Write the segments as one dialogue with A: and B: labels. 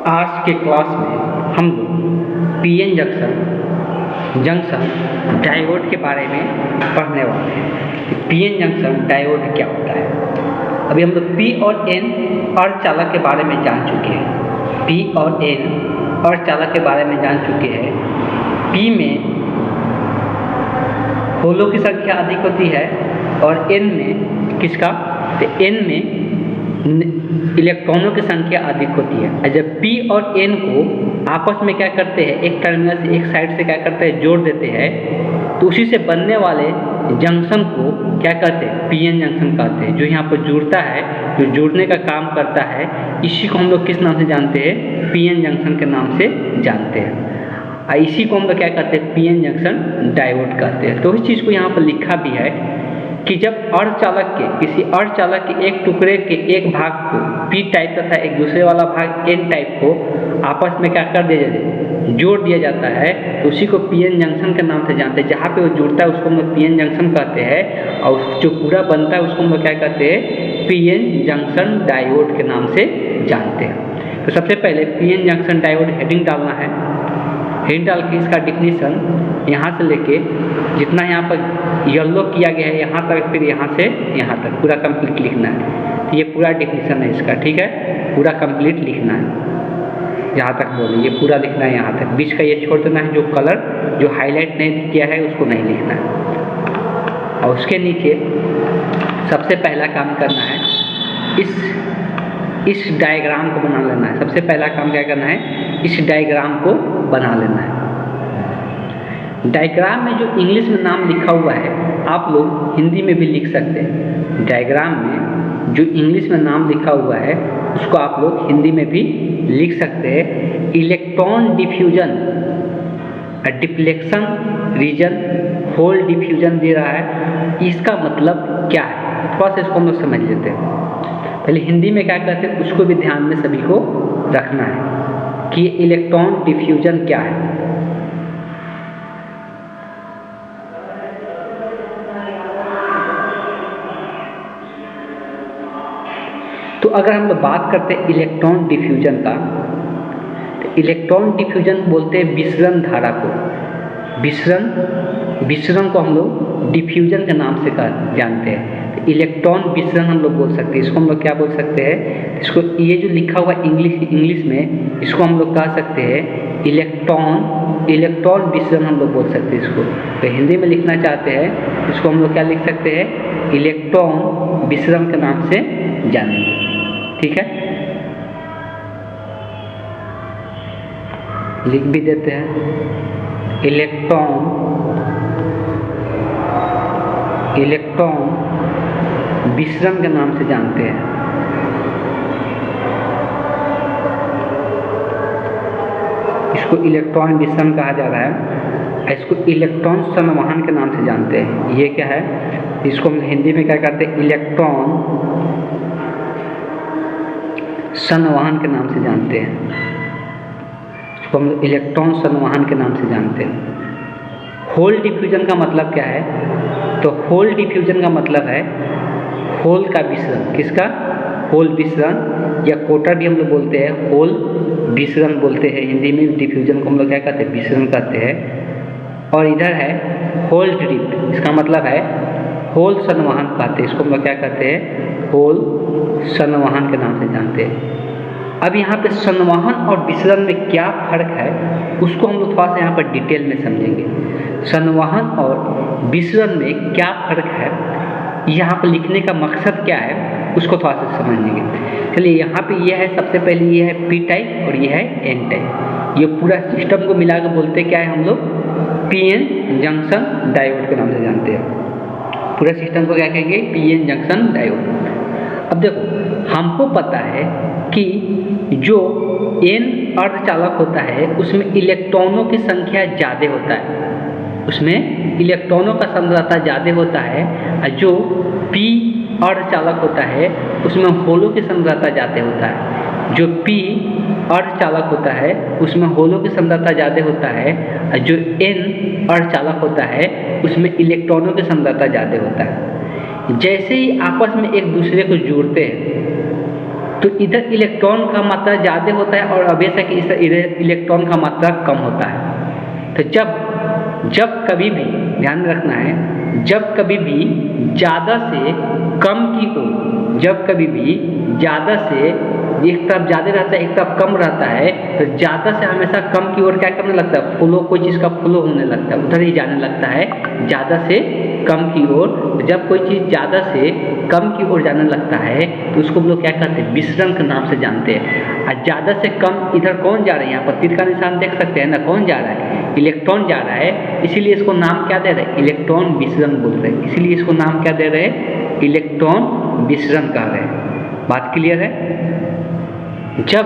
A: आज के क्लास में हम लोग पीएन जंक्शन डायोड के बारे में पढ़ने वाले हैं। पीएन जंक्शन डायोड क्या होता है। अभी हम लोग पी और एन अर्धचालक के बारे में जान चुके हैं। पी और एन अर्धचालक के बारे में जान चुके हैं। पी में होलों की संख्या अधिक होती है और एन में किसका, तो एन में इलेक्ट्रॉनों की संख्या अधिक होती है। जब P और N को आपस में क्या करते हैं, एक टर्मिनल से एक साइड से क्या करते हैं, जोड़ देते हैं, तो उसी से बनने वाले जंक्शन को क्या कहते हैं, पीएन जंक्शन कहते हैं। जो यहाँ पर जुड़ता है, जो जुड़ने का काम करता है, इसी को हम लोग किस नाम से जानते हैं, पीएन जंक्शन के नाम से जानते हैं। इसी को हम लोग क्या कहते हैं, पीएन जंक्शन डायोड कहते हैं। तो इस चीज़ को यहाँ पर लिखा भी है कि जब किसी अर्धचालक के एक टुकड़े के एक भाग को पी टाइप तथा एक दूसरे वाला भाग एन टाइप को आपस में क्या कर दिया जाए, जोड़ दिया जाता है, तो उसी को पीएन जंक्शन के नाम से जानते हैं। जहाँ पे वो जुड़ता है उसको हम लोग पीएन जंक्शन कहते हैं, और जो पूरा बनता है उसको हम लोग क्या कहते हैं, पीएन जंक्शन डायोड के नाम से जानते हैं। तो सबसे पहले पीएन जंक्शन डायोड हेडिंग डालना है। हेडिंग डाल के इसका डिफिनीशन यहाँ से लेके जितना यहाँ पर येलो किया गया है यहाँ तक, फिर यहाँ से यहाँ तक पूरा कंप्लीट लिखना है। तो ये पूरा डिफिनीशन है इसका, ठीक है, पूरा कंप्लीट लिखना है। जहाँ तक बोले ये पूरा लिखना है, यहाँ तक बीच का ये छोड़ देना है। जो कलर जो हाईलाइट नहीं किया है उसको नहीं लिखना है। और उसके नीचे सबसे पहला काम करना है, इस डायग्राम को बना लेना है। सबसे पहला काम क्या करना है, इस डायग्राम को बना लेना है। डायग्राम में जो इंग्लिश में नाम लिखा हुआ है आप लोग हिंदी में भी लिख सकते हैं। डायग्राम में जो इंग्लिश में नाम लिखा हुआ है उसको आप लोग हिंदी में भी लिख सकते हैं। Electron diffusion, deflection region, hole diffusion दे रहा है। इसका मतलब क्या है, थोड़ा सा इसको हम लोग समझ लेते हैं। पहले हिंदी में क्या कहते हैं उसको भी ध्यान में सभी को रखना है कि इलेक्ट्रॉन डिफ्यूजन क्या है। तो अगर हम लोग बात करते हैं इलेक्ट्रॉन डिफ्यूजन का, तो इलेक्ट्रॉन डिफ्यूजन बोलते हैं विसरण धारा को। विसरण को हम लोग डिफ्यूजन के नाम से जानते हैं। तो इलेक्ट्रॉन विसरण हम लोग बोल सकते हैं। इसको हम लोग क्या बोल सकते हैं, इसको ये जो लिखा हुआ इंग्लिश में, इसको हम लोग कह सकते हैं इलेक्ट्रॉन विसरण हम लोग बोल सकते हैं इसको। तो हिंदी में लिखना चाहते हैं इसको हम लोग क्या लिख सकते हैं, इलेक्ट्रॉन विसरण के नाम से जानेंगे, ठीक है। लिख भी देते हैं, इलेक्ट्रॉन विसरण के नाम से जानते हैं। इसको इलेक्ट्रॉन विसरण कहा जा रहा है। इसको इलेक्ट्रॉन संवहन के नाम से जानते हैं। ये क्या है, इसको हम हिंदी में क्या कहते हैं, इलेक्ट्रॉन संवहन के नाम से जानते हैं। इसको हम इलेक्ट्रॉन संवहन के नाम से जानते हैं। होल डिफ्यूजन का मतलब क्या है, तो होल डिफ्यूजन का मतलब है होल का विसरण। किसका, होल विसरण, या कोटर भी हम लोग बोलते हैं, होल विसरण बोलते हैं हिंदी में। डिफ्यूजन को हम लोग क्या कहते हैं, विसरण कहते हैं। और इधर है होल ड्रिफ्ट, इसका मतलब है होल संवहन कहते हैं। इसको हम लोग क्या कहते हैं, होल संवहन के नाम से जानते हैं। अब यहाँ पे संवहन और विसरण में क्या फर्क है उसको हम लोग थोड़ा सा यहाँ पर डिटेल में समझेंगे। संवहन और विसरण में क्या फर्क है, यहाँ पर लिखने का मकसद क्या है उसको थोड़ा सा समझेंगे। चलिए यहाँ पे ये है, सबसे पहले ये है पी टाइप और ये है एन टाइप। ये पूरा सिस्टम को मिला के बोलते क्या है, हम लोग पीएन जंक्शन डायोड के नाम से जानते हैं। पूरा सिस्टम को क्या कहेंगे, पीएन जंक्शन डायोड। अब देखो हमको पता है कि जो एन अर्धचालक होता है उसमें इलेक्ट्रॉनों की संख्या ज़्यादा होता है, उसमें इलेक्ट्रॉनों का सांद्रता ज़्यादा होता है। और जो पी अर्धचालक होता है उसमें होलों की सांद्रता ज़्यादा होता है। जो पी अर्धचालक होता है उसमें होलों की सांद्रता ज़्यादा होता है। और जो एन अर्धचालक होता है उसमें इलेक्ट्रॉनों की सांद्रता ज़्यादा होता है। जैसे ही आपस में एक दूसरे को जोड़ते हैं तो इधर इलेक्ट्रॉन का मात्रा ज़्यादा होता है और हमेशा कि इधर इलेक्ट्रॉन का मात्रा कम होता है। तो जब कभी भी ध्यान रखना है, जब कभी भी ज़्यादा से कम की ओर, जब कभी भी ज़्यादा से एक तरफ ज़्यादा रहता है एक तरफ कम रहता है, तो ज़्यादा से हमेशा कम की ओर क्या करने लगता है, फ्लो, कोई चीज़ का फ्लो होने लगता है, उधर ही जाने लगता है ज़्यादा से कम की ओर। तो जब कोई चीज़ ज़्यादा से कम की ओर जाने लगता है तो उसको हम लोग क्या कहते हैं, विसरण के नाम से जानते हैं। और ज़्यादा से कम इधर कौन जा रहा है, यहाँ पर तीर का निशान देख सकते हैं ना, कौन जा रहा है, इलेक्ट्रॉन जा रहा है, इसीलिए इसको नाम क्या दे रहे हैं, इलेक्ट्रॉन विसरण बोल रहे हैं, इसीलिए इसको नाम क्या दे रहे हैं, इलेक्ट्रॉन विसरण कह रहे हैं। बात क्लियर है। जब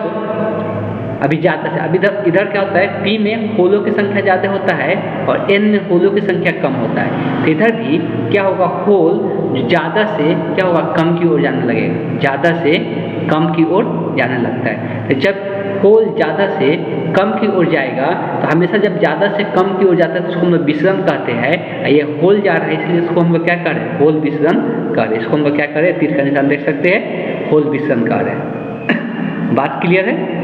A: अभी ज़्यादा से अभी इधर क्या होता है, P में होलों की संख्या ज़्यादा होता है और N में होलों की संख्या कम होता है। तो इधर भी क्या होगा, होल ज़्यादा से क्या होगा, कम की ओर जाने लगेगा, ज़्यादा से कम की ओर जाने लगता है। तो जब होल ज़्यादा से कम की ओर जाएगा, तो हमेशा जब ज़्यादा से कम की ओर जाता है तो उसको हम लोग विसरण कहते हैं। ये होल जा रहा है इसलिए इसको हम लोग क्या कर रहे हैं, होल विसरण कर रहे हैं। इसको हम लोग क्या करें, तीर का निशान देख सकते हैं, होल विसरण कर रहे हैं। बात क्लियर है।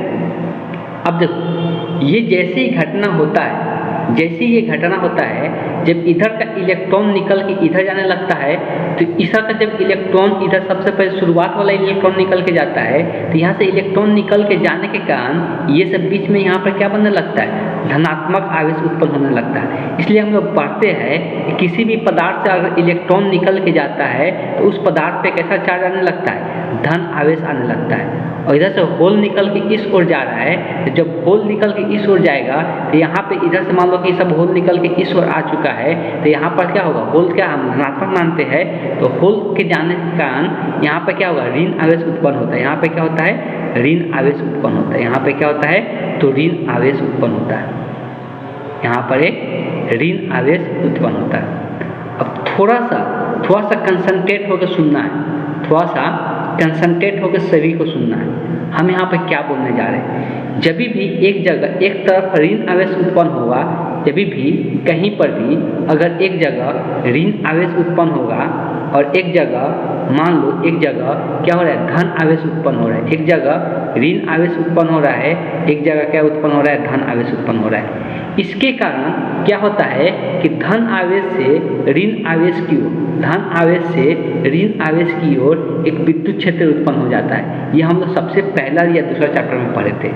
A: अब देखो, ये जैसे ही घटना होता है, जैसे ये घटना होता है, जब इधर का इलेक्ट्रॉन निकल के इधर जाने लगता है, तो इधर का जब इलेक्ट्रॉन इधर सबसे पहले शुरुआत वाला इलेक्ट्रॉन निकल के जाता है, तो यहाँ से इलेक्ट्रॉन निकल के जाने के कारण ये सब बीच में यहाँ पर क्या बनने लगता है, धनात्मक आवेश उत्पन्न होने लगता है। इसलिए हम लोग पढ़ते हैं कि किसी भी पदार्थ से अगर इलेक्ट्रॉन निकल के जाता है तो उस पदार्थ पे कैसा चार्ज आने लगता है, धन आवेश आने लगता है। और इधर से होल निकल के इस ओर जा रहा है, तो जब होल निकल के इस ओर जाएगा तो यहाँ पे इधर से मान लो कि सब होल निकल के इस ओर आ चुका है, तो यहाँ पर क्या होगा, होल क्या हम धनात्मक मानते हैं, तो होल के जाने के कारण यहाँ पर क्या होगा, ऋण आवेश उत्पन्न होता है। यहाँ पे क्या होता है, ऋण आवेश उत्पन्न होता है। यहाँ पे क्या होता है, तो ऋण आवेश उत्पन्न होता है। यहाँ पर एक ऋण आवेश उत्पन्न होता है। अब थोड़ा सा कंसंट्रेट होकर सुनना है, थोड़ा सा कंसंट्रेट होकर सभी को सुनना है। हम यहाँ पर क्या बोलने जा रहे हैं, जब भी एक जगह एक तरफ ऋण आवेश उत्पन्न होगा, जब भी कहीं पर भी अगर एक जगह ऋण आवेश उत्पन्न होगा और एक जगह मान लो एक जगह क्या हो रहा है, धन आवेश उत्पन्न हो रहा है, एक जगह ऋण आवेश उत्पन्न हो रहा है, एक जगह क्या उत्पन्न हो रहा है, धन आवेश उत्पन्न हो रहा है। इसके कारण क्या होता है कि धन आवेश से ऋण आवेश की ओर, धन आवेश से ऋण आवेश की ओर एक विद्युत क्षेत्र उत्पन्न हो जाता है। ये हम लोग सबसे पहला या दूसरा चैप्टर में पढ़े थे।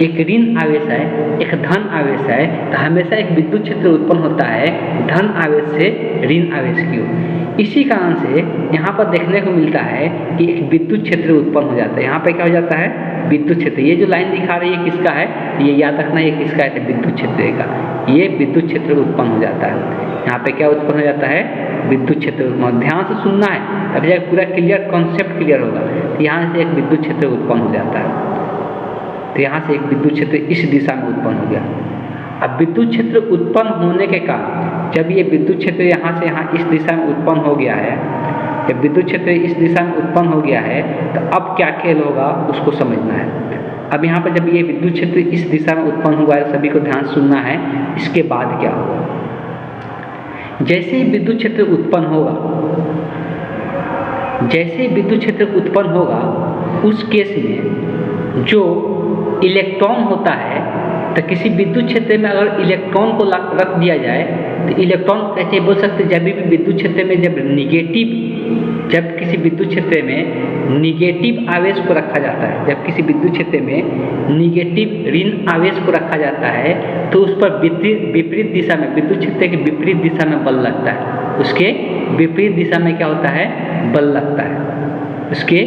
A: एक ऋण आवेश है, एक धन आवेश है, तो हमेशा एक विद्युत क्षेत्र उत्पन्न होता है धन आवेश से ऋण आवेश की ओर। इसी कारण से यहाँ पर देखने को मिलता है कि एक विद्युत क्षेत्र उत्पन्न हो जाता है। यहाँ पे क्या हो जाता है, विद्युत क्षेत्र। ये जो लाइन दिखा रही है किसका है, ये याद रखना, ये किसका है, विद्युत क्षेत्र का। ये विद्युत क्षेत्र उत्पन्न हो जाता है। यहाँ पे क्या उत्पन्न हो जाता है, विद्युत क्षेत्र उत्पन्न। ध्यान से सुनना है, तब जाकर पूरा क्लियर कॉन्सेप्ट क्लियर होगा। तो यहाँ से एक विद्युत क्षेत्र उत्पन्न हो जाता है। तो यहाँ से एक विद्युत क्षेत्र इस दिशा में उत्पन्न हो गया। अब विद्युत क्षेत्र उत्पन्न होने के कारण जब ये विद्युत क्षेत्र यहाँ से यहाँ इस दिशा में उत्पन्न हो गया है, जब विद्युत क्षेत्र इस दिशा में उत्पन्न हो गया है, तो अब क्या खेल होगा उसको समझना है। अब यहाँ पर जब ये विद्युत क्षेत्र इस दिशा में उत्पन्न हुआ है, सभी को ध्यान सुनना है। इसके बाद क्या होगा, जैसे ही विद्युत क्षेत्र उत्पन्न होगा, जैसे ही विद्युत क्षेत्र उत्पन्न होगा, उस केस में जो इलेक्ट्रॉन होता है, तो किसी विद्युत क्षेत्र में अगर इलेक्ट्रॉन को रख दिया जाए तो इलेक्ट्रॉन कैसे बोल सकते हैं, जब भी विद्युत क्षेत्र में जब किसी विद्युत क्षेत्र में निगेटिव आवेश को रखा जाता है, जब किसी विद्युत क्षेत्र में निगेटिव ऋण आवेश को रखा जाता है, तो उस पर विपरीत दिशा में, विद्युत क्षेत्र के विपरीत दिशा में बल लगता है। उसके विपरीत दिशा में क्या होता है, बल लगता है। उसके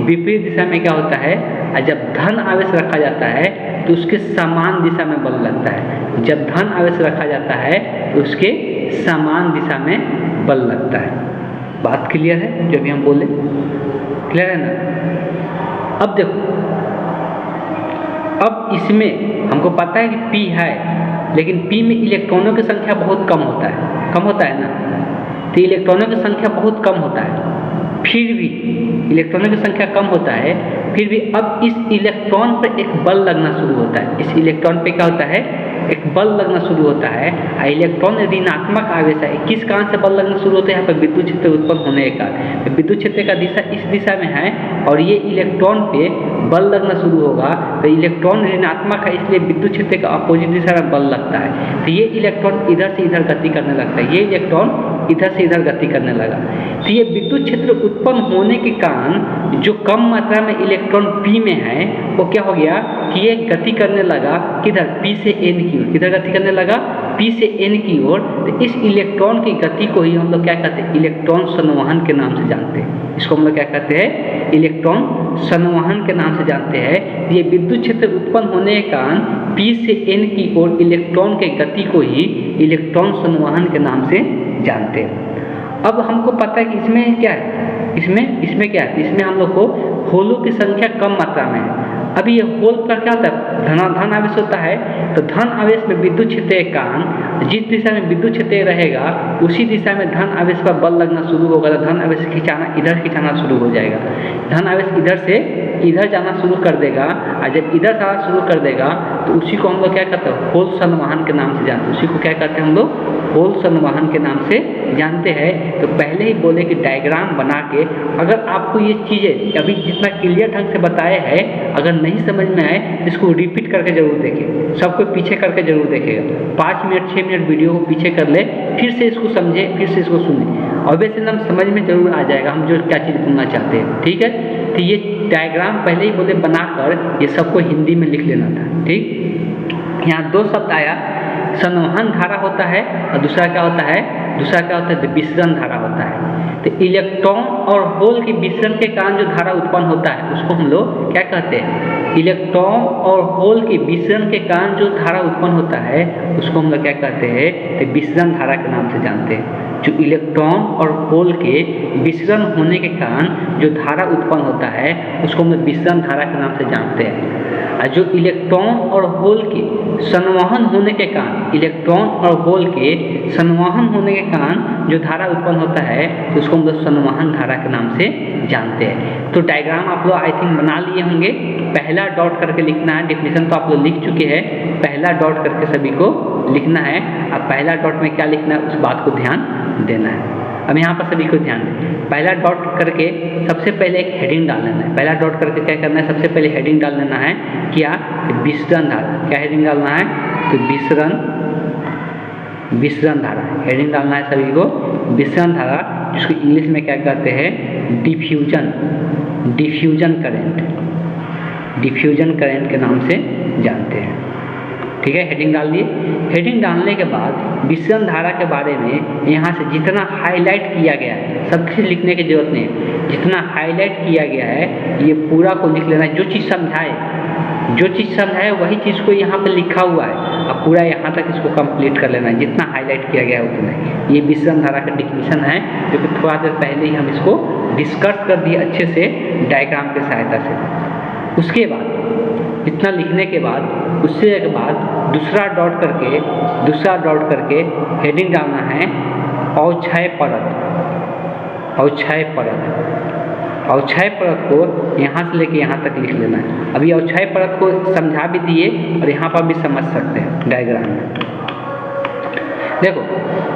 A: विपरीत दिशा में क्या होता है, और जब धन आवेश रखा जाता है तो उसके समान दिशा में बल लगता है। जब धन आवेश रखा जाता है तो उसके समान दिशा में बल लगता है। बात क्लियर है, जो भी हम बोले क्लियर है ना। अब देखो, अब इसमें हमको पता है कि P है, लेकिन P में इलेक्ट्रॉनों की संख्या बहुत कम होता है ना। तो इलेक्ट्रॉनों की संख्या बहुत कम होता है, फिर भी इलेक्ट्रॉनों की संख्या कम होता है, फिर भी अब इस इलेक्ट्रॉन पर एक बल लगना शुरू होता है। इस इलेक्ट्रॉन पे क्या होता है, एक बल लगना शुरू होता है और इलेक्ट्रॉन ऋणात्मक आवेश है। किस कारण से बल लगना शुरू होता है? यहाँ पर विद्युत क्षेत्र उत्पन्न होने के कारण। तो विद्युत क्षेत्र का दिशा इस दिशा में है और ये इलेक्ट्रॉन पे बल लगना शुरू होगा, तो इलेक्ट्रॉन ऋणात्मक है इसलिए विद्युत क्षेत्र का अपोजिट दिशा में बल लगता है, तो ये इलेक्ट्रॉन इधर से इधर गति करने लगता है, ये इलेक्ट्रॉन इधर से इधर गति करने लगा। तो ये विद्युत क्षेत्र उत्पन्न होने के कारण जो कम मात्रा में इलेक्ट्रॉन P में है वो क्या हो गया कि ये गति करने लगा किधर? P से N की ओर। किधर गति करने लगा? P से N की ओर। तो इस इलेक्ट्रॉन की गति को ही हम लोग क्या कहते हैं? इलेक्ट्रॉन संवहन के नाम से जानते हैं। इसको हम लोग क्या कहते हैं? इलेक्ट्रॉन संवहन के नाम से जानते हैं। ये विद्युत क्षेत्र उत्पन्न होने के कारण P से N की ओर इलेक्ट्रॉन के गति को ही इलेक्ट्रॉन संवहन के नाम से जानते हैं। अब हमको पता है कि इसमें क्या है, इसमें क्या है, इसमें हम लोग को होलों की संख्या कम मात्रा में है। अभी ये होल का क्या होता है? धन आवेश होता है, तो धन आवेश में विद्युत क्षेत्र के कारण जिस दिशा में विद्युत क्षेत्र रहेगा उसी दिशा में धन आवेश पर बल लगना शुरू होगा, तो धन आवेश इधर खिंचाना शुरू हो जाएगा। धन आवेश इधर से इधर जाना शुरू कर देगा, और जब इधर जाना शुरू कर देगा तो उसी को हम लोग क्या कहते हैं? होल संवहन के नाम से जानते हैं। उसी को क्या कहते हैं हम लोग? होल संवहन के नाम से जानते हैं। तो पहले ही बोले कि डायग्राम बना के, अगर आपको ये चीज़ें अभी जितना क्लियर ढंग से बताया है अगर नहीं समझ में आए इसको रिपीट करके जरूर देखें, सबको पीछे करके जरूर देखेगा। 5 मिनट 6 मिनट वीडियो को पीछे कर ले, फिर से इसको समझे, फिर से इसको सुने, और वैसे हम समझ में जरूर आ जाएगा हम जो क्या चीज़ बोलना चाहते हैं। ठीक है, तो ये डायग्राम पहले ही बोले बनाकर ये सबको हिंदी में लिख लेना था। ठीक, यहाँ 2 शब्द आया, संवहन धारा होता है और दूसरा क्या होता है? दूसरा क्या होता है? विसरण धारा होता है। तो इलेक्ट्रॉन और होल के विसरण के कारण जो धारा उत्पन्न होता है उसको हम लोग क्या कहते हैं? इलेक्ट्रॉन और होल के विसरण के कारण जो धारा उत्पन्न होता है उसको हम लोग क्या कहते हैं? तो विसरण धारा के नाम से जानते हैं। जो इलेक्ट्रॉन और होल के विसरण होने के कारण जो धारा उत्पन्न होता है उसको हम लोग विसरण धारा के नाम से जानते हैं। और जो इलेक्ट्रॉन और होल के संवहन होने के कारण, इलेक्ट्रॉन और होल के संवहन होने के कारण जो धारा उत्पन्न होता है तो उसको हम लोग संवहन धारा के नाम से जानते हैं। तो डायग्राम आप लोग आई थिंक बना लिए होंगे। पहला डॉट करके लिखना है, डेफिनेशन तो आप लोग लिख चुके हैं, पहला डॉट करके सभी को लिखना है। अब पहला डॉट में क्या लिखना है उस बात को ध्यान देना है। अब यहाँ पर सभी को ध्यान दें, पहला डॉट करके सबसे पहले एक हेडिंग डाल लेना है। पहला डॉट करके क्या करना है? सबसे पहले हेडिंग डाल लेना है क्या? विसरण धारा। क्या हेडिंग डालना है? तो विसरण धारा हेडिंग डालना है सभी को। विसरण धारा जिसको इंग्लिश में क्या कहते हैं? डिफ्यूजन करंट के नाम से जानते हैं। ठीक है, हेडिंग डाल दिए। हेडिंग डालने के बाद विसरण धारा के बारे में यहाँ से जितना हाईलाइट किया गया है, सब कुछ लिखने की जरूरत नहीं है, जितना हाईलाइट किया गया है ये पूरा को लिख लेना है। जो चीज़ समझाए वही चीज़ को यहाँ पे लिखा हुआ है, अब पूरा यहाँ तक इसको कंप्लीट कर लेना है, जितना हाईलाइट किया गया है उतना। ये विसरण धारा का डिफिनीशन है जो कि थोड़ा देर पहले ही हम इसको डिस्कस कर दिए अच्छे से डायग्राम की सहायता से। उसके बाद इतना लिखने के बाद उससे एक बाद दूसरा डॉट करके हेडिंग डालना है अवक्षय परत को यहाँ से लेके यहाँ तक लिख लेना है। अभी अवक्षय परत को समझा भी दिए और यहाँ पर भी समझ सकते हैं डायग्राम में। देखो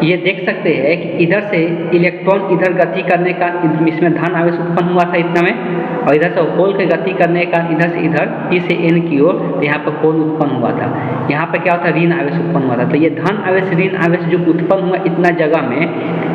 A: ये देख सकते हैं कि इधर से इलेक्ट्रॉन इधर गति करने का, इसमें धन आवेश उत्पन्न हुआ था इतना में, और इधर से होल के गति करने का इधर से इधर P से N की ओर, तो यहाँ पर होल उत्पन्न हुआ था। यहाँ पर क्या होता है? ऋण आवेश उत्पन्न हुआ था। तो ये धन आवेश ऋण आवेश जो उत्पन्न हुआ इतना जगह में,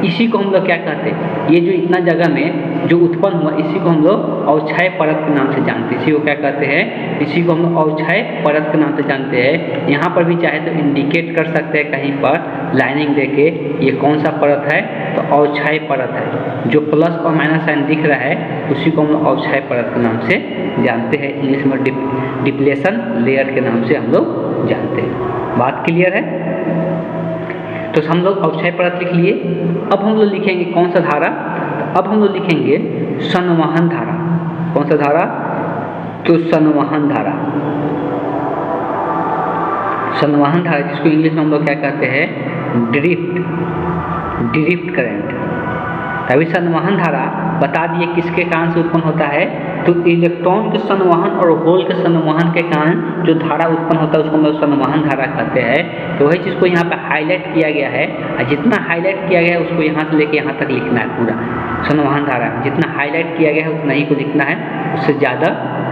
A: इसी को हम लोग क्या कहते हैं? ये जो इतना जगह में जो उत्पन्न हुआ इसी को हम लोग अवक्षय परत के नाम से जानते हैं। इसी को क्या कहते हैं? इसी को हम लोग अवक्षय परत के नाम से जानते हैं। यहाँ पर भी चाहे तो इंडिकेट कर सकते हैं कहीं पर लाइनिंग देके ये कौन सा परत है, तो अवक्षय परत है। जो प्लस और माइनस साइन दिख रहा है उसी को हम लोग अवक्षय परत के नाम से जानते हैं। इंग्लिश में डिप्लेशन लेयर के नाम से हम लोग जानते हैं। बात क्लियर है? तो हम लोग अवक्षय परत लिख लिए। अब हम लोग लिखेंगे कौन सा धारा? अब हम लोग लिखेंगे संवहन धारा। कौन सा धारा? तो संवहन धारा जिसको इंग्लिश में हम लोग क्या कहते हैं? Drift current. अभी संवहन धारा बता दिए किसके कारण से उत्पन्न होता है? तो इलेक्ट्रॉन के संवहन और होल के संवहन के कारण जो धारा उत्पन्न होता है उसको हम लोग संवहन धारा कहते हैं। तो वही चीज़ को यहाँ पर हाईलाइट किया गया है, और जितना हाईलाइट किया गया है उसको यहाँ से लेके यहाँ तक लिखना है पूरा संवहन धारा। जितना हाईलाइट किया गया है उतना ही को लिखना है, उससे ज़्यादा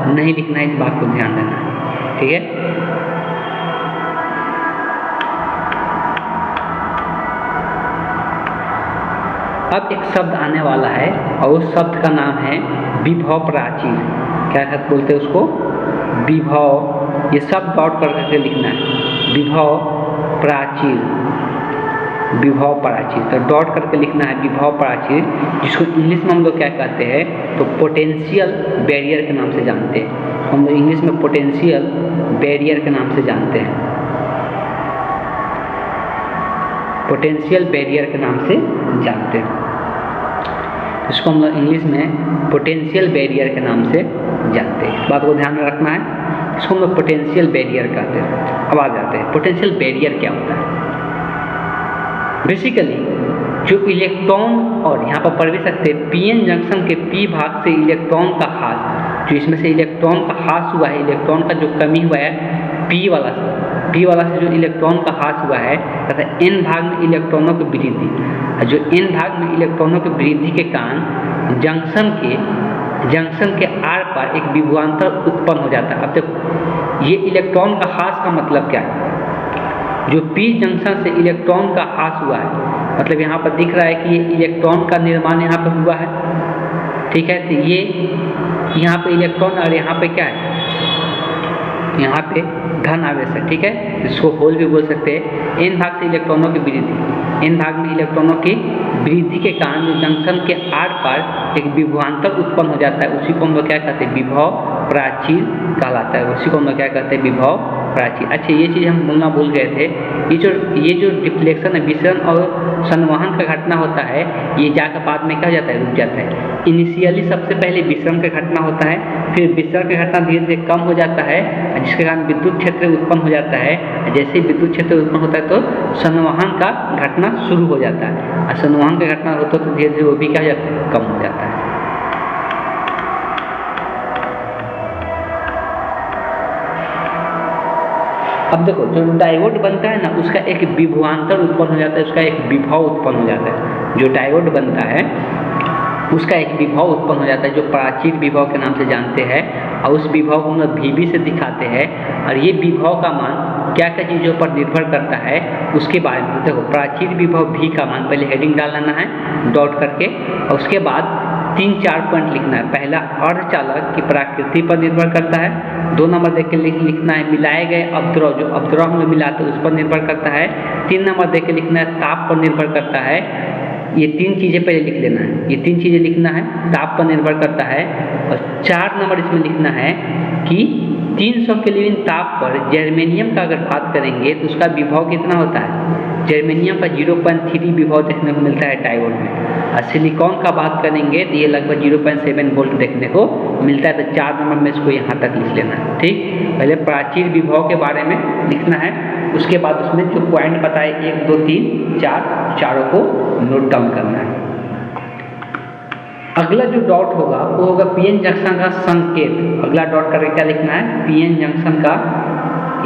A: नहीं लिखना है, इस बात को ध्यान देना है। ठीक है। अब एक शब्द आने वाला है और उस शब्द का नाम है विभव प्राचीर। क्या बोलते हैं उसको? विभव। ये सब डॉट करके लिखना है, विभव प्राचीर, विभव प्राचीर। तो डॉट करके लिखना है विभव प्राचीर, जिसको इंग्लिश में हम लोग क्या कहते हैं तो पोटेंशियल बैरियर के नाम से जानते हैं। हम लोग इंग्लिश में पोटेंशियल बैरियर के नाम से जानते हैं, पोटेंशियल बैरियर के नाम से जानते हैं। इसको हम लोग इंग्लिश में पोटेंशियल बैरियर के नाम से जानते हैं। बात को ध्यान में रखना है, इसको हम लोग पोटेंशियल बैरियर कहते हैं। अब आ जाते हैं पोटेंशियल बैरियर क्या होता है। बेसिकली जो इलेक्ट्रॉन, और यहाँ पर पढ़ भी सकते हैं, पीएन जंक्शन के पी भाग से इलेक्ट्रॉन का ह्रास, जो इसमें से इलेक्ट्रॉन का ह्रास हुआ है, इलेक्ट्रॉन का जो कमी हुआ है पी वाला से जो इलेक्ट्रॉन का ह्रास हुआ है तथा एन भाग में इलेक्ट्रॉनों की वृद्धि, जो एन भाग में इलेक्ट्रॉनों की वृद्धि के कारण जंक्शन के आर पर एक विभवांतर उत्पन्न हो जाता है। अब देखो ये इलेक्ट्रॉन का ह्रास का मतलब क्या है? जो पी जंक्शन से इलेक्ट्रॉन का ह्रास हुआ है, मतलब यहाँ पर दिख रहा है कि ये इलेक्ट्रॉन का निर्माण यहाँ पर हुआ है। ठीक है, तो ये यहाँ पे इलेक्ट्रॉन और यहाँ पे क्या है, यहाँ पे धन आवेश है। ठीक है, इसको होल भी बोल सकते हैं। एन भाग से इलेक्ट्रॉनों की वृद्धि, एन भाग में इलेक्ट्रॉनों की वृद्धि के कारण जो जंक्शन के आर पर एक विभवांतर उत्पन्न हो जाता है, उसी को हम लोग क्या कहते हैं विभव प्राचीर कहलाता है। उसी को हम लोग क्या कहते हैं विभव प्राचीर। अच्छा, ये चीज़ हम बोलना भूल गए थे, ये जो डिफ्लेक्शन है, विसरण और संवहन का घटना होता है, ये जाकर बाद में क्या हो जाता है, रुक जाता है। इनिशियली सबसे पहले विसरण का घटना होता है, फिर विसरण का घटना धीरे धीरे कम हो जाता है, जिसके कारण विद्युत क्षेत्र उत्पन्न हो जाता है। जैसे ही विद्युत क्षेत्र उत्पन्न होता है तो संवहन का घटना शुरू हो जाता है, और संवहन का घटना होता है तो धीरे धीरे वो भी क्या हो जाता है, कम हो जाता है। अब देखो जो डायोड बनता है ना, उसका एक विभवांतर उत्पन्न हो जाता है, उसका एक विभव उत्पन्न हो जाता है। जो डायोड बनता है उसका एक विभव उत्पन्न हो जाता है, जो प्राचीर विभव के नाम से जानते हैं, और उस विभव को हम लोग VB से दिखाते हैं। और ये विभव का मान क्या क्या चीज़ों पर निर्भर करता है उसके बारे में देखो। प्राचीर विभव V का मान पहले हेडिंग डाल लेना है डॉट करके, और उसके बाद 3-4 पॉइंट लिखना है। पहला अर्धचालक की प्रकृति पर निर्भर करता है। 2 नंबर देख के लिखना है मिलाए गए अपद्रव, जो अपद्रव हम लोग मिलाते हैं उस पर निर्भर करता है। 3 नंबर देख के लिखना है ताप पर निर्भर करता है। ये 3 चीज़ें पहले लिख लेना है, ये 3 चीज़ें लिखना है, ताप पर निर्भर करता है। और 4 नंबर इसमें लिखना है कि 300 केल्विन ताप पर जर्मेनियम का अगर बात करेंगे तो उसका विभव कितना होता है। जर्मेनियम का 0.3 विभव देखने को मिलता है डायोड में, और सिलिकॉन का बात करेंगे तो ये लगभग 0.7 वोल्ट देखने को मिलता है। तो 4 नंबर में इसको यहाँ तक लिख लेना है। ठीक, पहले प्राचीर विभव के बारे में लिखना है, उसके बाद उसमें जो पॉइंट बताए 1, 2, 3, 4, चारों को नोट डाउन करना है। अगला जो डॉट होगा वो होगा पीएन जंक्शन का संकेत। अगला डॉट करके क्या लिखना है, पीएन जंक्शन का,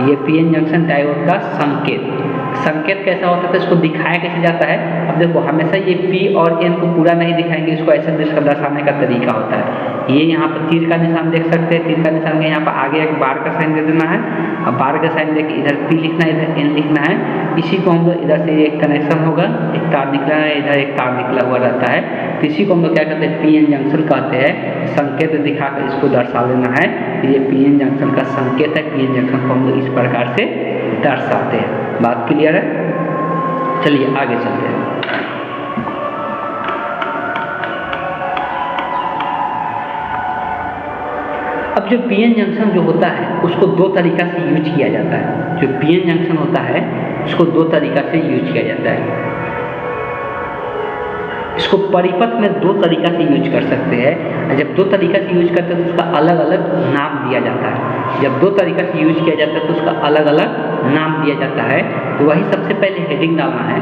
A: ये पीएन जंक्शन डायोड का संकेत। संकेत कैसा होता है, इसको दिखाया कैसे जाता है। अब देखो हमेशा ये P और N को पूरा नहीं दिखाएंगे, इसको ऐसे दर्शाने का तरीका होता है। ये यहाँ पर तीर का निशान देख सकते हैं, तीर का निशान के यहाँ पर आगे एक बार का साइन दे देना है, और बार का साइन देके इधर P लिखना है, इधर N लिखना है। इसी को हम लोग इधर से एक कनेक्शन होगा, एक तार निकला है, इधर एक तार निकला हुआ रहता है, तो इसी को हम लोग क्या कहते हैं पीएन जंक्शन कहते हैं। संकेत दिखाकर इसको दर्शा देना है, ये पीएन जंक्शन का संकेत है। पीएन जंक्शन को हम लोग इस प्रकार से दर्शाते हैं। बात क्लियर है? चलिए आगे चलते हैं। अब जो पीएन जंक्शन जो होता है उसको 2 तरीका से यूज किया जाता है। जो पीएन जंक्शन होता है उसको 2 तरीका से यूज किया जाता है। इसको परिपथ में 2 तरीका से यूज कर सकते हैं। जब 2 तरीका से यूज करते हैं तो उसका अलग अलग नाम दिया जाता है। जब 2 तरीका से यूज किया जाता है तो उसका अलग अलग नाम दिया जाता है। तो वही सबसे पहले हेडिंग डालना है।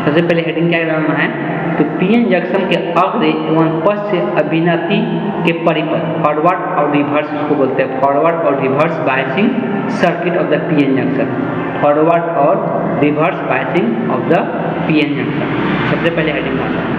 A: सबसे पहले हेडिंग क्या करना है, तो पीएन जंक्शन के अग्र एवं पश्च अभिनति के परिपथ फॉरवर्ड और रिवर्स इसको बोलते हैं, फॉरवर्ड और reverse biasing circuit of the PN junction, forward और reverse biasing of the PN junction. सबसे पहले हेडिंग आता है।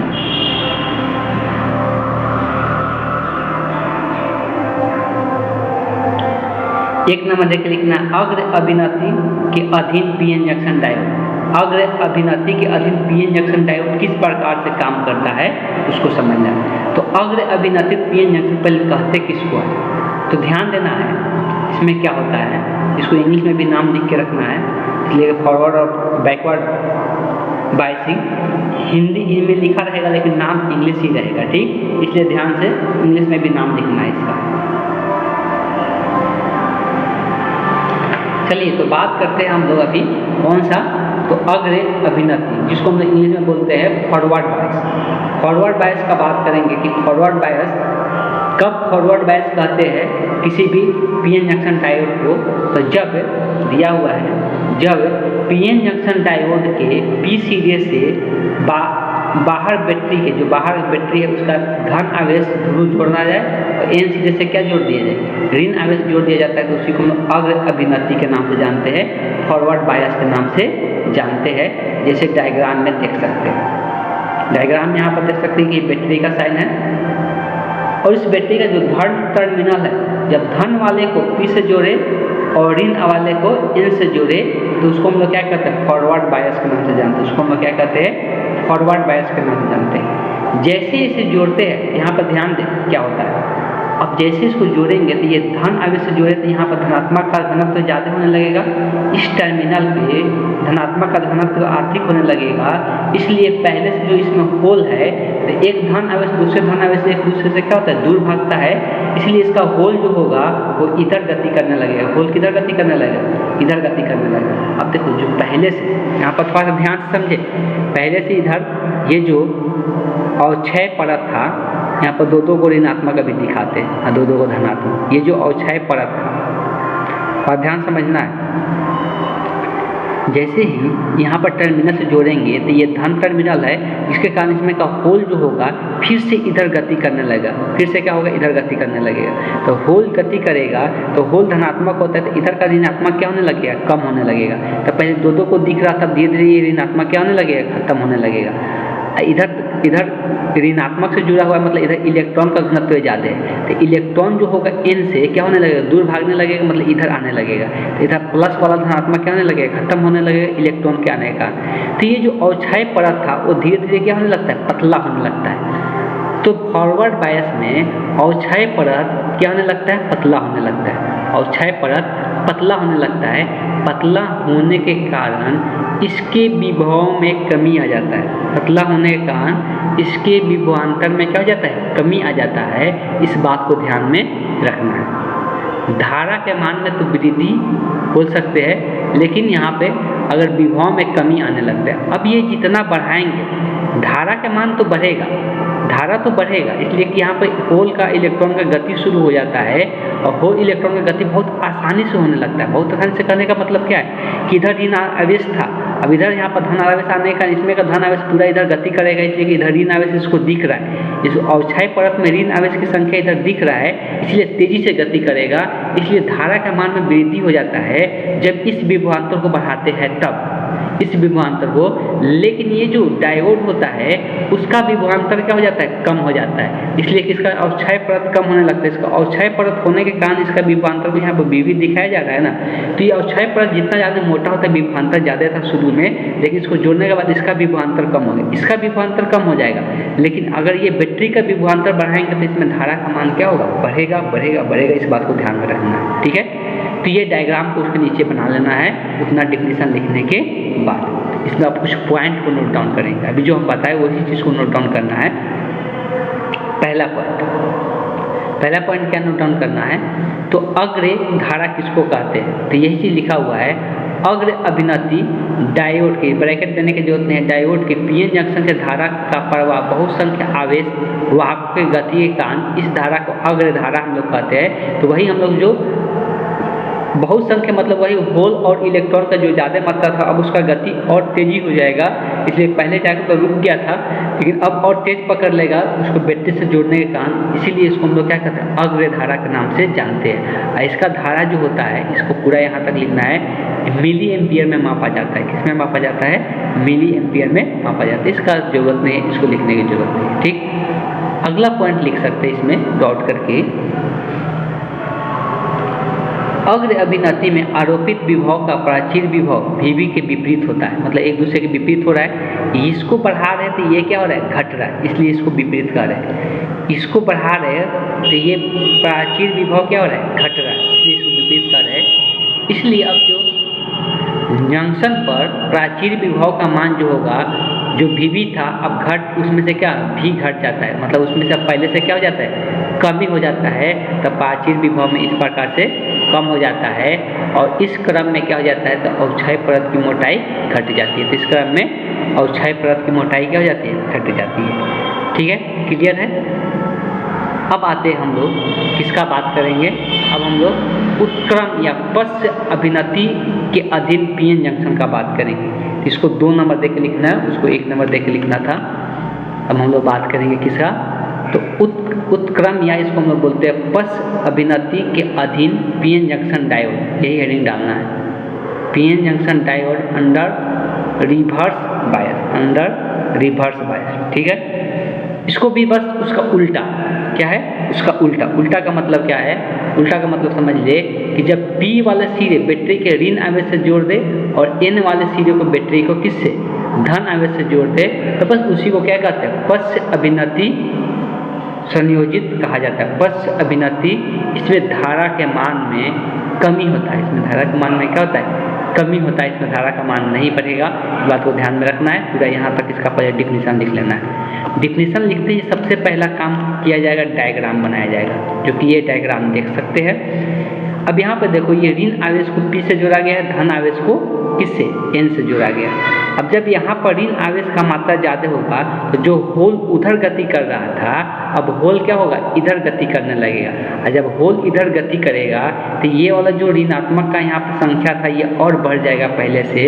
A: एक नंबर देख लिखना, अग्र अभिनति के अधीन पीएन जंक्शन डायोड। अग्र अभिनति के अधीन पीएन जंक्शन डायोड किस प्रकार से काम करता है उसको समझना है। तो अग्र अभिनति पीएन जंक्शन पहले कहते किसको है, तो ध्यान देना है इसमें क्या होता है, इसको इंग्लिश में भी नाम लिख के रखना है, इसलिए फॉरवर्ड और बैकवर्ड बायसिंग हिंदी में लिखा रहेगा लेकिन नाम इंग्लिश ही रहेगा, ठीक, इसलिए ध्यान से इंग्लिश में भी नाम लिखना है इसका। चलिए तो बात करते हैं हम लोग अभी कौन सा, तो अग्र अभिनति जिसको हम इंग्लिश में बोलते हैं फॉरवर्ड बायस। फॉरवर्ड बायस का बात करेंगे कि फॉरवर्ड बायस कब फॉरवर्ड बायस कहते हैं किसी भी पीएन जंक्शन डायोड को, तो जब दिया हुआ है जब पीएन जंक्शन डायोड के पी सीरीज से बाहर बैटरी के जो बाहर बैटरी है उसका धन आवेश ध्रुव जोड़ना जाए और एन सीरीज से क्या जोड़ दिया जाए, ऋण आवेश जोड़ दिया जाता है, तो उसी को हम अग्र अभिनति के नाम से जानते हैं, फॉरवर्ड बायस के नाम से जानते हैं। जैसे डायग्राम में देख सकते हैं, डायग्राम में यहाँ पर देख सकते हैं कि बैटरी का साइन है और इस बैटरी का जो धन टर्मिनल है जब धन वाले को पी से जोड़े और ऋण वाले को एन से जोड़े तो उसको हम लोग क्या कहते हैं, फॉरवर्ड बायस के नाम से जानते हैं, उसको हम लोग क्या कहते हैं, फॉरवर्ड बायस के नाम से जानते हैं। जैसे इसे जोड़ते हैं यहाँ पर ध्यान दें क्या होता है, अब जैसे इसको जोड़ेंगे तो ये धन आवेश से जोड़े तो यहाँ पर धनात्मक का घनत्व तो ज़्यादा होने लगेगा, इस टर्मिनल पे धनात्मक का घनत्व अधिक होने लगेगा, इसलिए पहले से जो इसमें होल है तो एक धन आवेश दूसरे धन आवेश से एक दूसरे से क्या होता है, दूर भागता है, इसलिए इसका होल जो होगा वो इधर गति करने लगेगा। होल किधर गति करने लगेगा, इधर गति करने लगेगा। अब देखो जो पहले से यहाँ पर थोड़ा सा ध्यान से समझे, पहले से इधर ये जो अवक्षय परत था यहाँ पर दो को ऋणात्मक अभी दिखाते हैं और दो को धनात्मक, ये जो अवक्षय परत था और ध्यान समझना है, जैसे ही यहाँ पर टर्मिनल से जोड़ेंगे तो ये धन टर्मिनल है, इसके कारण इसमें का होल जो होगा फिर से इधर गति करने लगेगा, फिर से क्या होगा, इधर गति करने लगेगा। तो होल गति करेगा तो होल धनात्मक होता है तो इधर का ऋणात्मक क्या होने लगेगा, कम होने लगेगा। तो पहले दो को दिख रहा था, धीरे धीरे ये ऋणात्मक क्या होने लगेगा, खत्म होने लगेगा। इधर ऋणात्मक से जुड़ा हुआ है मतलब इधर इलेक्ट्रॉन का घनत्व ज़्यादा है, तो इलेक्ट्रॉन जो होगा एन से क्या होने लगेगा, दूर भागने लगेगा, मतलब इधर आने लगेगा। तो इधर प्लस वाला धनात्मक क्या होने लगेगा, खत्म होने लगेगा इलेक्ट्रॉन के आने का। तो ये जो अवक्षय परत था वो धीरे धीरे क्या होने लगता है, पतला होने लगता है। तो फॉरवर्ड बायस में अवक्षय परत क्या होने लगता है, पतला होने लगता है। अवक्षय परत पतला होने लगता है, पतला होने के कारण इसके विभव में कमी आ जाता है। पतला होने के कारण इसके विभवांतर में क्या हो जाता है, कमी आ जाता है। इस बात को ध्यान में रखना है। धारा के मान में तो वृद्धि बोल सकते हैं, लेकिन यहाँ पे अगर विभव में कमी आने लगता है, अब ये जितना बढ़ाएंगे धारा का मान तो बढ़ेगा, धारा तो बढ़ेगा, इसलिए कि यहाँ पे होल का इलेक्ट्रॉन का गति शुरू हो जाता है और होल इलेक्ट्रॉन का गति बहुत आसानी से होने लगता है। बहुत आसानी से करने का मतलब क्या है कि इधर ऋण आवेश था, अब इधर यहाँ पर धन आवेश आने का, इसमें का धन आवेश पूरा इधर गति करेगा, इसलिए कि इधर ऋण आवेश इसको दिख रहा है, इस अवक्षय परत में ऋण आवेश की संख्या इधर दिख रहा है, इसलिए तेजी से गति करेगा, इसलिए धारा का मान में वृद्धि हो जाता है जब इस विभवांतर को बढ़ाते हैं तब, इस विभवांतर को। लेकिन ये जो डायोड होता है उसका विभवांतर क्या हो जाता है, कम हो जाता है, इसलिए कि इसका अवक्षय परत कम होने लगता है। इसका अवक्षय परत होने के कारण इसका विभवांतर को यहाँ पर भी दिखाया जा रहा है ना। तो ये अवक्षय परत जितना ज़्यादा मोटा होता है विभवांतर ज़्यादा था शुरू में, लेकिन इसको जोड़ने के बाद इसका विभवांतर कम हो गया, इसका विभवांतर कम हो जाएगा। लेकिन अगर ये बैटरी का विभवांतर बढ़ाएंगे तो इसमें धारा का मान क्या होगा, बढ़ेगा बढ़ेगा बढ़ेगा। इस बात को ध्यान में रखना है, ठीक है। तो ये डायग्राम को उसके नीचे बना लेना है उतना डिफिनेशन लिखने के बाद। इसमें आप कुछ पॉइंट को नोट डाउन करेंगे, अभी जो हम बताए वही चीज़ को नोट डाउन करना है। पहला पॉइंट क्या नोट डाउन करना है, तो अग्र धारा किसको कहते हैं, तो यही चीज़ लिखा हुआ है। अग्र अभिनति डायोड के, ब्रैकेट देने की जरूरत नहीं है, डायोड के पीएन जंक्शन के धारा का प्रवाह बहुसंख्य आवेश वाहक के गति के कारण इस धारा को अग्र धारा हम लोग कहते हैं। तो वही हम लोग जो बहुसंख्य मतलब वही होल और इलेक्ट्रॉन का जो ज़्यादा मात्रा था अब उसका गति और तेजी हो जाएगा, इसलिए पहले जाकर तो रुक गया था लेकिन अब और तेज पकड़ लेगा उसको बैटरी से जोड़ने के कारण, इसीलिए इसको हम लोग क्या कहते हैं अग्र धारा के नाम से जानते हैं। और इसका धारा जो होता है इसको पूरा यहाँ तक लिखना है, मिली एम्पियर में मापा जाता है। किसमें मापा जाता है? मिली एम्पियर में मापा जाता है। इसका जरूरत नहीं है, इसको लिखने की जरूरत नहीं है। ठीक, अगला पॉइंट लिख सकते हैं इसमें डॉट करके, अग्र अभिनति में आरोपित विभव का प्राचीर विभव VV के विपरीत होता है, मतलब एक दूसरे के विपरीत हो रहा है। इसको बढ़ा रहे तो ये क्या हो रहा है? घट रहा है, इसलिए इसको विपरीत कर रहे हैं। इसको बढ़ा रहे हैं तो ये प्राचीर विभव क्या हो रहा है? घट रहा है, इसलिए इसको विपरीत कर रहे हैं। इसलिए अब जो जंक्शन पर प्राचीर विभव का मान जो होगा, जो VV था अब घट, उसमें से क्या V घट जाता है, मतलब उसमें से पहले से क्या हो जाता है? कमी हो जाता है। तो प्राचीर विभव में इस प्रकार से कम हो जाता है और इस क्रम में क्या हो जाता है? तो अवक्षय परत की मोटाई घट जाती है। तो इस क्रम में अवक्षय परत की मोटाई क्या हो जाती है? घट जाती है। ठीक है, क्लियर है? अब आते हैं हम लोग किसका बात करेंगे? अब हम लोग उत्क्रम या पश्च अभिनति के अधीन PN जंक्शन का बात करेंगे। इसको 2 नंबर दे के लिखना है, उसको 1 नंबर दे के लिखना था। अब हम लोग बात करेंगे किसका? तो उत्क्रम या इसको हम लोग बोलते हैं पश्च अभिनति के अधीन PN जंक्शन डायोड, यही हेडिंग डालना है। PN junction diode under reverse bias, under reverse bias. ठीक है, इसको भी बस उसका उल्टा क्या है? उसका उल्टा। उल्टा का मतलब क्या है? उल्टा का मतलब समझ ले कि जब P वाले सिरे बैटरी के ऋण आवेश से जोड़ दे और N वाले सिरे को बैटरी को किससे? धन आवेश से जोड़ दे, तो बस उसी को क्या कहते हैं? पश्च अभिनति संयोजित कहा जाता है। पश्च अभिनति, इसमें धारा के मान में कमी होता है। इसमें धारा के मान में क्या होता है? कमी होता है। इसमें धारा का मान नहीं बढ़ेगा, इस बात को ध्यान में रखना है। पूरा यहाँ तक इसका पहले डिफिनीशन लिख लेना है। डिफिनीशन लिखते ही सबसे पहला काम किया जाएगा, डायग्राम बनाया जाएगा, जो कि ये डायग्राम देख सकते हैं। अब यहाँ पर देखो, ये ऋण आवेश को P से जोड़ा गया है, धन आवेश को किससे? N से जोड़ा गया। अब जब यहाँ पर ऋण आवेश का मात्रा ज़्यादा होगा तो जो होल उधर गति कर रहा था, अब होल क्या होगा? इधर गति करने लगेगा। और जब होल इधर गति करेगा तो ये वाला जो ऋणात्मक का यहाँ पर संख्या था ये और बढ़ जाएगा पहले से,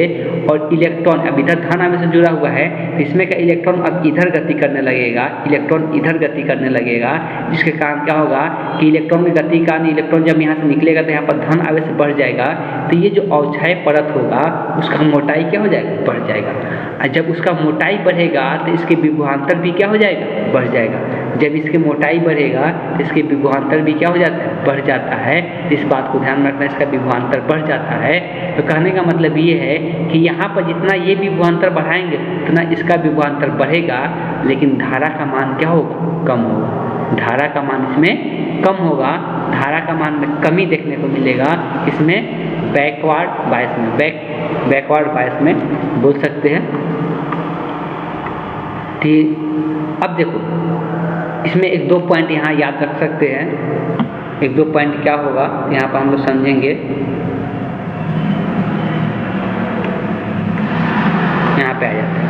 A: और इलेक्ट्रॉन अब इधर धन आवेश से जुड़ा हुआ है तो इसमें का इलेक्ट्रॉन अब इधर गति करने लगेगा, इलेक्ट्रॉन इधर गति करने लगेगा, जिसके कारण क्या होगा कि इलेक्ट्रॉन की गति का इलेक्ट्रॉन जब यहाँ से निकलेगा तो यहाँ पर धन आवेश बढ़ जाएगा, तो ये जो अवक्षय परत होगा उसका मोटाई क्या हो जाएगा? बढ़ जाएगा। और जब उसका मोटाई बढ़ेगा तो इसके विभवांतर भी क्या हो जाएगा? बढ़ जाएगा। जब इसकी मोटाई बढ़ेगा तो इसके विभवांतर भी क्या हो जाता है? बढ़ जाता है। इस बात को ध्यान में रखना, इसका विभवांतर बढ़ जाता है। तो कहने का मतलब ये है कि यहाँ पर जितना ये विभवांतर बढ़ाएंगे उतना इसका विभवांतर बढ़ेगा, लेकिन धारा का मान क्या होगा? कम होगा। धारा का मान इसमें कम होगा, धारा का मान में कमी देखने को मिलेगा। इसमें बैकवर्ड बायस में, बैकवर्ड बायस में बोल सकते हैं। ठीक, अब देखो इसमें 1-2 पॉइंट यहाँ याद रख सकते हैं। 1-2 पॉइंट क्या होगा यहाँ पर हम लोग समझेंगे। यहाँ पे आ जाते हैं।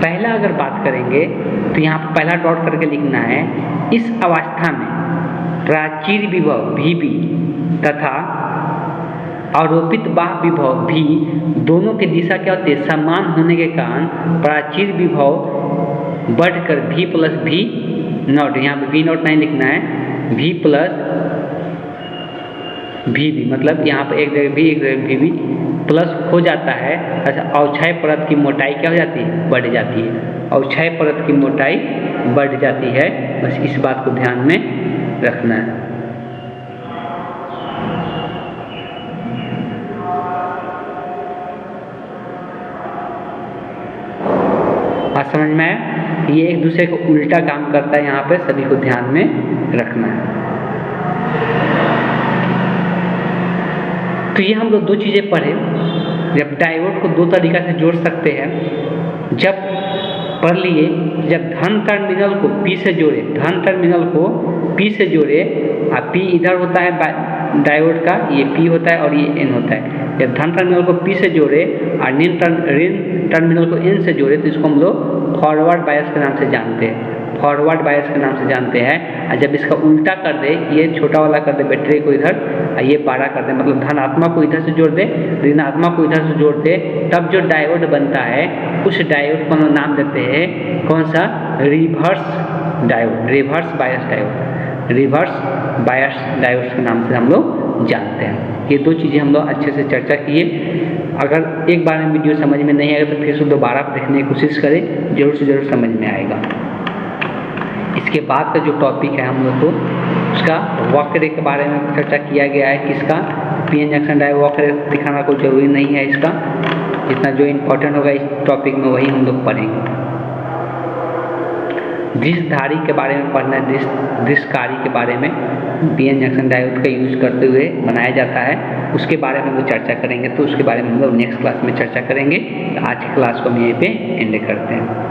A: पहला अगर बात करेंगे तो यहाँ पर पहला डॉट करके लिखना है, इस अवस्था में प्राचीर विभव VB तथा आरोपित बाह्य विभव V दोनों की दिशा क्या होती है? समान होने के कारण प्राचीर विभव बढ़कर V प्लस V नॉट, यहाँ पे V नॉट नहीं लिखना है, V प्लस VB, मतलब यहाँ पर एक जगह V एक जगह VB प्लस हो जाता है। अच्छा, अवक्षय परत की मोटाई क्या हो जाती है? बढ़ जाती है। अवक्षय परत की मोटाई बढ़ जाती है, बस इस बात को ध्यान में रखना है। बात समझ में आया? ये एक दूसरे को उल्टा काम करता है, यहाँ पे सभी को ध्यान में रखना है। तो ये हम लोग 2 चीज़ें पढ़े। जब डायोड को 2 तरीक़ा से जोड़ सकते हैं, जब पढ़ लिए, जब धन टर्मिनल को P से जोड़े, धन टर्मिनल को P से जोड़े, और P इधर होता है डायोड का, ये P होता है और ये N होता है। जब धन टर्मिनल को P से जोड़े और ऋण टर्मिनल को N से जोड़े तो इसको हम लोग फॉरवर्ड बायस के नाम से जानते हैं। फॉरवर्ड बायस के नाम से जानते हैं। और जब इसका उल्टा कर दे, ये छोटा वाला कर दे बैटरी को इधर, ये बड़ा कर दे, मतलब धनात्मक को इधर से जोड़ दे, ऋणात्मक को इधर से जोड़ दे, तब जो डायोड बनता है उस डायोड को हम नाम देते हैं कौन सा? Reverse diode, reverse bias diode, reverse bias diode के नाम से हम लोग जानते हैं। ये दो चीज़ें हम लोग अच्छे से चर्चा किए। अगर एक बार में वीडियो समझ में नहीं आएगा तो फिर से दोबारा देखने की कोशिश करें, जरूर से जरूर समझ में आएगा। इसके बाद का जो टॉपिक है हम लोग को उसका वक्र के बारे में चर्चा किया गया है। किसका? पीएन जंक्शन डायोड वक्र दिखाना कोई जरूरी नहीं है इसका, जितना जो इम्पोर्टेंट होगा इस टॉपिक में वही हम लोग पढ़ेंगे। द्विधारी के बारे में पढ़ना है, द्विस्कारी के बारे में पीएन जंक्शन डायोड का यूज करते हुए बनाया जाता है, उसके बारे में हम लोग चर्चा करेंगे। तो उसके बारे में हम लोग नेक्स्ट क्लास में चर्चा करेंगे। तो आज की क्लास को हम यहीं पे एंड करते हैं।